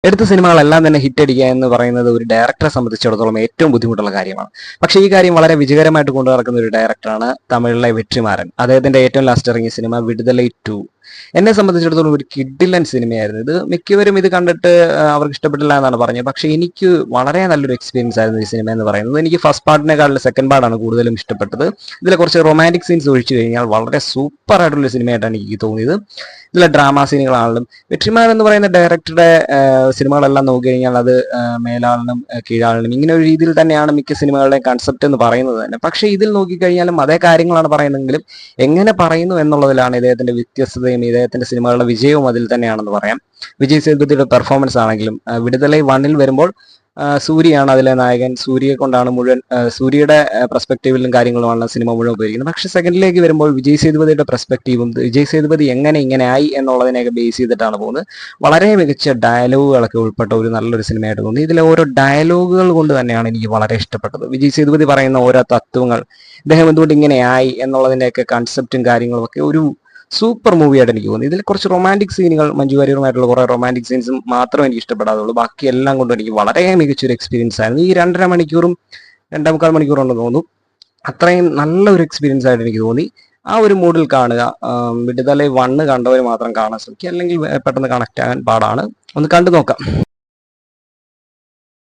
എടുത്ത സിനിമകളെല്ലാം തന്നെ ഹിറ്റ് അടിക്കുക എന്ന് പറയുന്നത് ഒരു ഡയറക്ടറെ സംബന്ധിച്ചിടത്തോളം ഏറ്റവും ബുദ്ധിമുട്ടുള്ള കാര്യമാണ്. പക്ഷേ ഈ കാര്യം വളരെ വിജയകരമായിട്ട് കൊണ്ടു നടക്കുന്ന ഒരു ഡയറക്ടറാണ് തമിഴിലെ വെട്രിമാരൻ. അദ്ദേഹത്തിന്റെ ഏറ്റവും ലാസ്റ്റ് ഇറങ്ങിയ സിനിമ വിടുതലൈ 2. എന്നെ സംബന്ധിച്ചിടത്തോളം ഒരു കിഡിലൻ സിനിമയായിരുന്നു ഇത്. മിക്കവരും ഇത് കണ്ടിട്ട് അവർക്ക് ഇഷ്ടപ്പെട്ടില്ല എന്നാണ് പറഞ്ഞത്. പക്ഷേ എനിക്ക് വളരെ നല്ലൊരു എക്സ്പീരിയൻസ് ആയിരുന്നു ഈ സിനിമ എന്ന് പറയുന്നത്. എനിക്ക് ഫസ്റ്റ് പാർട്ടിനെക്കാളും സെക്കൻഡ് പാർട്ടാണ് കൂടുതലും ഇഷ്ടപ്പെട്ടത്. ഇതിലെ കുറച്ച് റൊമാൻറ്റിക് സീൻസ് ഒഴിച്ചു കഴിഞ്ഞാൽ വളരെ സൂപ്പർ ആയിട്ടുള്ള സിനിമയായിട്ടാണ് എനിക്ക് തോന്നിയത്. ഇതിലെ ഡ്രാമ സീനുകളാണെങ്കിലും വെട്രിമാരൻ എന്ന് പറയുന്ന ഡയറക്ടറുടെ സിനിമകളെല്ലാം നോക്കി കഴിഞ്ഞാൽ അത് മേലാളിനും കീഴാളിനും ഇങ്ങനെ ഒരു രീതിയിൽ തന്നെയാണ് മിക്ക സിനിമകളുടെ കൺസെപ്റ്റ് എന്ന് പറയുന്നത് തന്നെ. പക്ഷേ ഇതിൽ നോക്കിക്കഴിഞ്ഞാലും അതേ കാര്യങ്ങളാണ് പറയുന്നതെങ്കിലും എങ്ങനെ പറയുന്നു എന്നുള്ളതിലാണ് ഇദ്ദേഹത്തിന്റെ വ്യത്യസ്തതയും ഇദ്ദേഹത്തിന്റെ സിനിമകളുടെ വിജയവും അതിൽ തന്നെയാണെന്ന് പറയാം. വിജയ് സേതുപതിയുടെ പെർഫോമൻസ് ആണെങ്കിലും വിടുതലൈ 1 വരുമ്പോൾ സൂര്യയാണ് അതിലെ നായകൻ. സൂര്യയെ കൊണ്ടാണ് മുഴുവൻ സൂര്യയുടെ പെർസ്പെക്റ്റീവിലും കാര്യങ്ങളുമാണ് സിനിമ മുഴുവൻ ഉപയോഗിക്കുന്നത്. പക്ഷെ സെക്കൻഡിലേക്ക് വരുമ്പോൾ വിജയ് സേതുപതിയുടെ പെർസ്പെക്റ്റീവും വിജയ് സേതുപതി ഇങ്ങനെ ആയി എന്നുള്ളതിനെയൊക്കെ ബേസ് ചെയ്തിട്ടാണ് പോകുന്നത്. വളരെ മികച്ച ഡയലോഗുകളൊക്കെ ഉൾപ്പെട്ട ഒരു നല്ലൊരു സിനിമയായിട്ട് തോന്നി. ഇതിലെ ഓരോ ഡയലോഗുകൾ കൊണ്ട് തന്നെയാണ് എനിക്ക് വളരെ ഇഷ്ടപ്പെട്ടത്. വിജയ് സേതുപതി പറയുന്ന ഓരോ തത്വങ്ങൾ, ഇദ്ദേഹം എന്തുകൊണ്ട് ഇങ്ങനെയായി എന്നുള്ളതിൻ്റെയൊക്കെ കൺസെപ്റ്റും കാര്യങ്ങളും ഒക്കെ ഒരു സൂപ്പർ മൂവിയായിട്ട് എനിക്ക് തോന്നി. ഇതിൽ കുറച്ച് റൊമാൻറ്റിക് സീനുകൾ, മഞ്ജു വാര്യറുമായിട്ടുള്ള കുറേ റൊമാൻറ്റിക് സീൻസും മാത്രമേ എനിക്ക് ഇഷ്ടപ്പെടാതുള്ളൂ. ബാക്കി എല്ലാം കൊണ്ടും എനിക്ക് വളരെ മികച്ചൊരു എക്സ്പീരിയൻസ് ആയിരുന്നു. ഈ 2.5 മണിക്കൂറും 2.25 മണിക്കൂറുണ്ടെന്ന് തോന്നുന്നു. അത്രയും നല്ലൊരു എക്സ്പീരിയൻസ് ആയിട്ട് എനിക്ക് തോന്നി. ആ ഒരു മൂഡിൽ കാണുക. വിടുതലൈ 1 കണ്ടവർ മാത്രം കാണാൻ ശ്രമിക്കുക, അല്ലെങ്കിൽ പെട്ടെന്ന് കണക്ട് ആകാൻ പാടാണ്. ഒന്ന് കണ്ടു നോക്കാം.